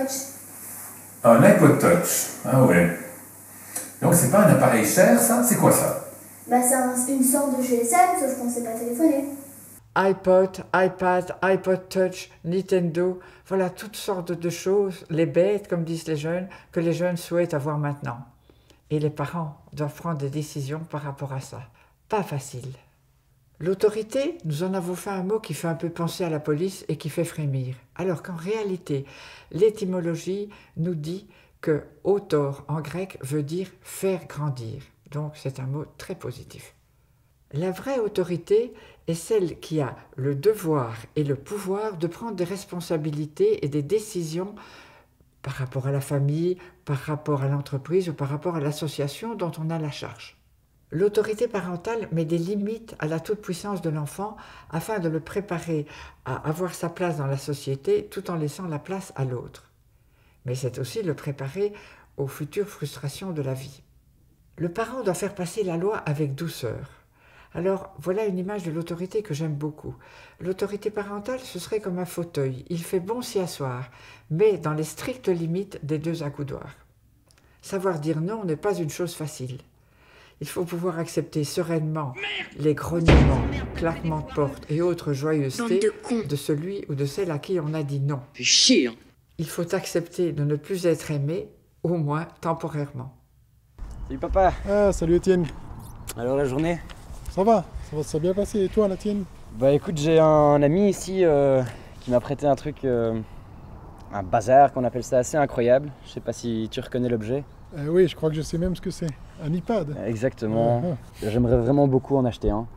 Touch. Un iPod Touch, ah ouais. Donc c'est pas un appareil cher ça? C'est quoi ça? Bah c'est une sorte de GSM, sauf qu'on sait pas téléphoner. iPod, iPad, iPod Touch, Nintendo, voilà toutes sortes de choses, les bêtes, comme disent les jeunes, que les jeunes souhaitent avoir maintenant. Et les parents doivent prendre des décisions par rapport à ça. Pas facile. L'autorité, nous en avons fait un mot qui fait un peu penser à la police et qui fait frémir. Alors qu'en réalité, l'étymologie nous dit que autor en grec veut dire faire grandir. Donc c'est un mot très positif. La vraie autorité est celle qui a le devoir et le pouvoir de prendre des responsabilités et des décisions par rapport à la famille, par rapport à l'entreprise ou par rapport à l'association dont on a la charge. L'autorité parentale met des limites à la toute-puissance de l'enfant afin de le préparer à avoir sa place dans la société tout en laissant la place à l'autre. Mais c'est aussi le préparer aux futures frustrations de la vie. Le parent doit faire passer la loi avec douceur. Alors, voilà une image de l'autorité que j'aime beaucoup. L'autorité parentale, ce serait comme un fauteuil. Il fait bon s'y asseoir, mais dans les strictes limites des deux accoudoirs. Savoir dire non n'est pas une chose facile. Il faut pouvoir accepter sereinement les grognements, claquements de porte et autres joyeusetés de celui ou de celle à qui on a dit non. Fais chier, hein. Il faut accepter de ne plus être aimé, au moins temporairement. Salut papa. Ah, salut Étienne. Alors la journée? Ça va s'est bien passé. Et toi, la tienne? Bah écoute, j'ai un ami ici qui m'a prêté un truc, un bazar qu'on appelle ça, assez incroyable. Je sais pas si tu reconnais l'objet. Oui, je crois que je sais même ce que c'est. Un iPad. Exactement. J'aimerais vraiment beaucoup en acheter un.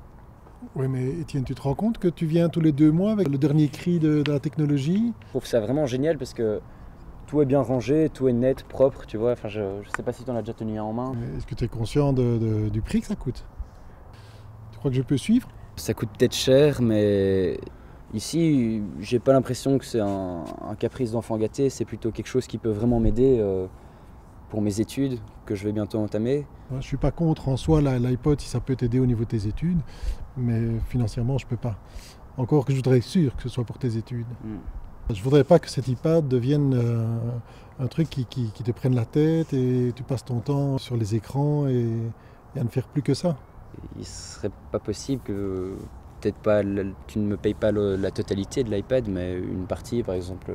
Oui, mais Étienne, tu te rends compte que tu viens tous les 2 mois avec le dernier cri de la technologie? Je trouve ça vraiment génial parce que tout est bien rangé, tout est net, propre, tu vois. Enfin, je sais pas si tu en as déjà tenu un en main. Est-ce que tu es conscient du prix que ça coûte? Tu crois que je peux suivre? Ça coûte peut-être cher, mais ici, j'ai pas l'impression que c'est un caprice d'enfant gâté. C'est plutôt quelque chose qui peut vraiment m'aider pour mes études, que je vais bientôt entamer. Je suis pas contre en soi l'iPod si ça peut t'aider au niveau de tes études, mais financièrement, je peux pas. Encore que je voudrais être sûr que ce soit pour tes études. Je voudrais pas que cet iPad devienne un truc qui te prenne la tête et tu passes ton temps sur les écrans et à ne faire plus que ça. Il serait pas possible que, peut-être pas, tu ne me payes pas la totalité de l'iPad, mais une partie, par exemple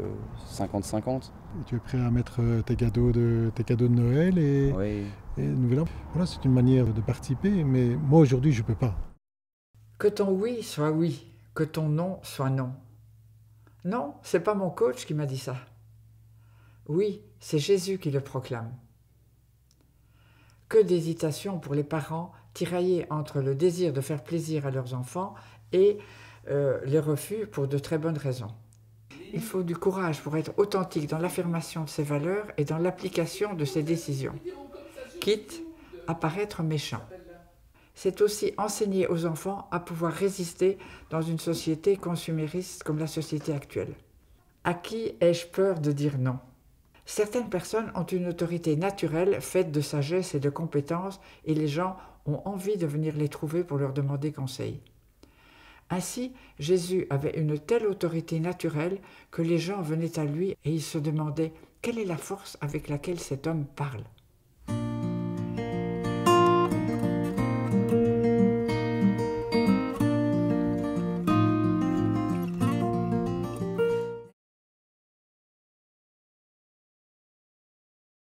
50-50. Et tu es prêt à mettre tes cadeaux de Noël et Nouvel An. Voilà, c'est une manière de participer, mais moi aujourd'hui je peux pas. Que ton oui soit oui, que ton non soit non. Non, c'est pas mon coach qui m'a dit ça. Oui, c'est Jésus qui le proclame. Que d'hésitation pour les parents tiraillés entre le désir de faire plaisir à leurs enfants et les refus pour de très bonnes raisons. Il faut du courage pour être authentique dans l'affirmation de ses valeurs et dans l'application de ses décisions, quitte à paraître méchant. C'est aussi enseigner aux enfants à pouvoir résister dans une société consumériste comme la société actuelle. À qui ai-je peur de dire non? Certaines personnes ont une autorité naturelle faite de sagesse et de compétences et les gens ont envie de venir les trouver pour leur demander conseil. Ainsi, Jésus avait une telle autorité naturelle que les gens venaient à lui et ils se demandaient quelle est la force avec laquelle cet homme parle.